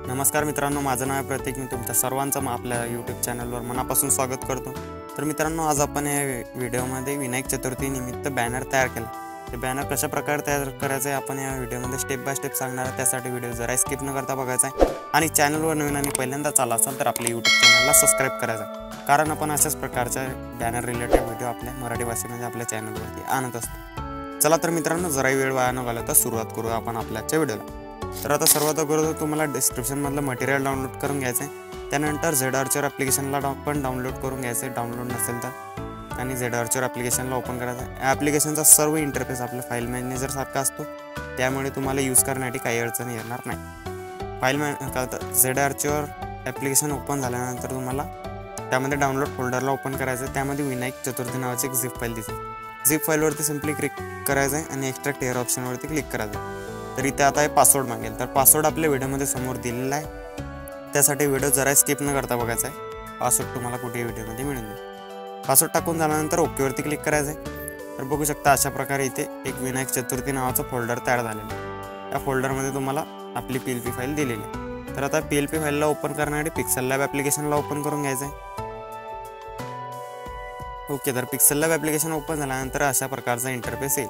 नमस्कार मित्रांनो, माझं नाव आहे प्रतीक. मी तुमच्या सर्वांचं आपल्या यूट्यूब चॅनलवर मनापासून स्वागत करतो. तर मित्रांनो, आज आपण या व्हिडिओमध्ये विनायक चतुर्थी निमित्त बॅनर तयार केला. ते बॅनर कशा प्रकारे तयार करायचं आहे आपण या व्हिडिओमध्ये स्टेप बाय स्टेप सांगणार आहे. त्यासाठी व्हिडिओ जरा स्किप न करता बघायचा आहे आणि चॅनलवर नवीन आणि पहिल्यांदाच आला असाल तर आपल्या यूट्यूब चॅनलला सबस्क्राईब करायचं आहे, कारण आपण अशाच प्रकारच्या बॅनर रिलेटेड व्हिडिओ आपल्या मराठी भाषेमध्ये आपल्या चॅनलवरती आणत असतो. चला तर मित्रांनो, जराही वेळ वाया न घालवता सुरुवात करू आपण आपल्या व्हिडिओला. तर आता सर्वात अगोदर तुम्हाला डिस्क्रिप्शनमधलं मटेरियल डाउनलोड करून घ्यायचं आहे. त्यानंतर झेड आर्चर ॲप्लिकेशनला पण डाउनलोड करून घ्यायचं आहे, डाउनलोड नसेल तर, आणि झेड आर्चर ॲप्लिकेशनला ओपन करायचं आहे. ॲप्लिकेशनचा सर्व इंटरफेस आपल्या फाईल मॅनेजरसारखा असतो, त्यामुळे तुम्हाला यूज करण्यासाठी काही अडचण येणार नाही. झेड आर्चर ॲप्लिकेशन ओपन झाल्यानंतर तुम्हाला त्यामध्ये डाउनलोड फोल्डरला ओपन करायचं आहे. त्यामध्ये विनायक चतुर्थी नावाची एक झिप फाईल दिसेल. झिप फाईलवरती सिम्पली क्लिक करायचं आहे आणि एक्स्ट्रॅक्ट एअर ऑप्शनवरती क्लिक करायचं आहे. तर इथे आता हे पासवर्ड मागेल, तर पासवर्ड आपल्या व्हिडिओमध्ये समोर दिलेला आहे. त्यासाठी व्हिडिओ जरा स्किप न करता बघायचा आहे. पासवर्ड तुम्हाला कुठेही व्हिडिओमध्ये मिळून जाईल. पासवर्ड टाकून झाल्यानंतर ओकेवरती क्लिक करायचं आहे. तर बघू शकता अशा प्रकारे इथे एक विनायक चतुर्थी नावाचं फोल्डर तयार झालेलं आहे. या फोल्डरमध्ये तुम्हाला आपली PLP फाईल दिलेली आहे. तर आता PLP फाईलला ओपन करण्यासाठी पिक्सल लॅब ॲप्लिकेशनला ओपन करून घ्यायचं आहे. ओके, तर पिक्सल लॅब ॲप्लिकेशन ओपन झाल्यानंतर अशा प्रकारचा इंटरफेस येईल.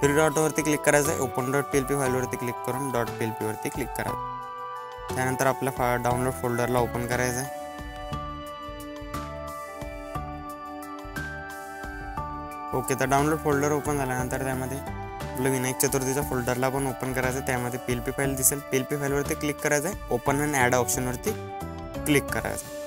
3 डॉटवरती क्लिक करायचं आहे. ओपन .plp फाईलवरती क्लिक करून .plp वरती क्लिक करायचं. त्यानंतर आपल्या डाउनलोड फोल्डरला ओपन करायचं आहे. ओके, तर डाउनलोड फोल्डर ओपन झाल्यानंतर त्यामध्ये आपलं विनायक चतुर्थीच्या फोल्डरला पण ओपन करायचं आहे. त्यामध्ये PLP फाईल दिसेल. PLP फाईलवरती क्लिक करायचं आहे. ओपन अँड ॲड ऑप्शनवरती क्लिक करायचं.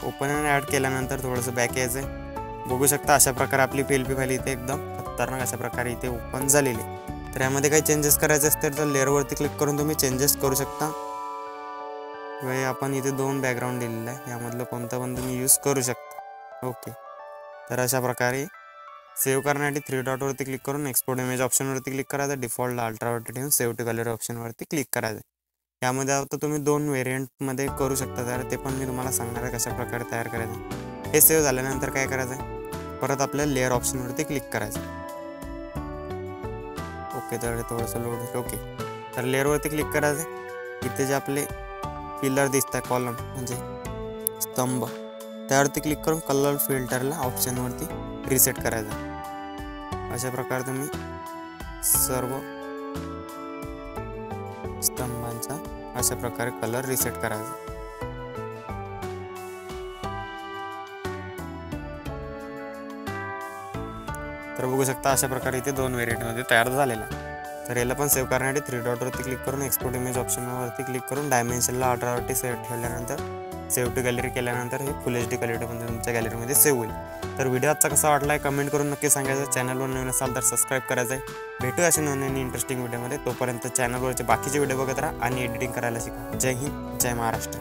ओपन अँड ॲड केल्यानंतर थोडंसं बॅक यायचं आहे. बघू शकता अशा प्रकारे आपली PLP फाईल इथे एकदम खतरनाक अशा प्रकारे इथे ओपन झालेली. तर यामध्ये काही चेंजेस करायचे असतील तर लेअरवरती क्लिक करून तुम्ही चेंजेस करू शकता. वे आपण इथे 2 बॅकग्राऊंड दिलेलं आहे, यामधलं कोणतं पण तुम्ही यूज करू शकता. ओके, तर अशा प्रकारे सेव्ह करण्यासाठी 3 डॉटवरती क्लिक करून एक्सपोर्ट इमेज ऑप्शनवरती क्लिक करायचं. डिफॉल्टला अल्ट्रावरती ठेवून सेव्ह टू गॅलरी ऑप्शनवरती क्लिक करायचं. यामध्ये आता तुम्ही 2 व्हेरियंटमध्ये करू शकता तयार, ते पण मी तुम्हाला सांगणार आहे कशा प्रकारे तयार करायचं. हे सेव्ह झाल्यानंतर काय करायचं आहे, परत आपल्या लेअर ऑप्शनवरती क्लिक करायचं. ओके, तर थोडंसं लोड होतं. ओके, तर लेअरवरती क्लिक करायचं. इथे जे आपले पिलर दिसत आहे, कॉलम म्हणजे स्तंभ, त्यावरती क्लिक करून कलर फिल्टरला ऑप्शनवरती रिसेट करायचं. अशा प्रकारे तुम्ही सर्व स्तंभांचा अशा प्रकारे कलर रिसेट करायचा. तर बघू शकता अशा प्रकारे इथे 2 व्हेरियंटमध्ये तयार झालेला आहे. तर याला पण सेव्ह करण्यासाठी 3 डॉटवरती क्लिक करून एक्सपोर्ट इमेज ऑप्शनवरती क्लिक करून डायमेन्शनला 18वरती सेव्ह ठेवल्यानंतर सेव्ह टू गॅलरी केल्यानंतर हे फुल HD क्वालिटीमध्ये तुमच्या गॅलरीमध्ये सेव्ह होईल. तर व्हिडिओ आजचा कसा वाटला आहे कमेंट करून नक्की सांगायचं. चॅनलवर नवीन असाल तर सबस्क्राईब करायचं आहे. भेटू अशा नवीन इंटरेस्टिंग व्हिडिओमध्ये. तोपर्यंत चॅनलवरचे बाकीचे व्हिडिओ बघत राहा आणि एडिटिंग करायला शिका. जय हिंद, जय महाराष्ट्र.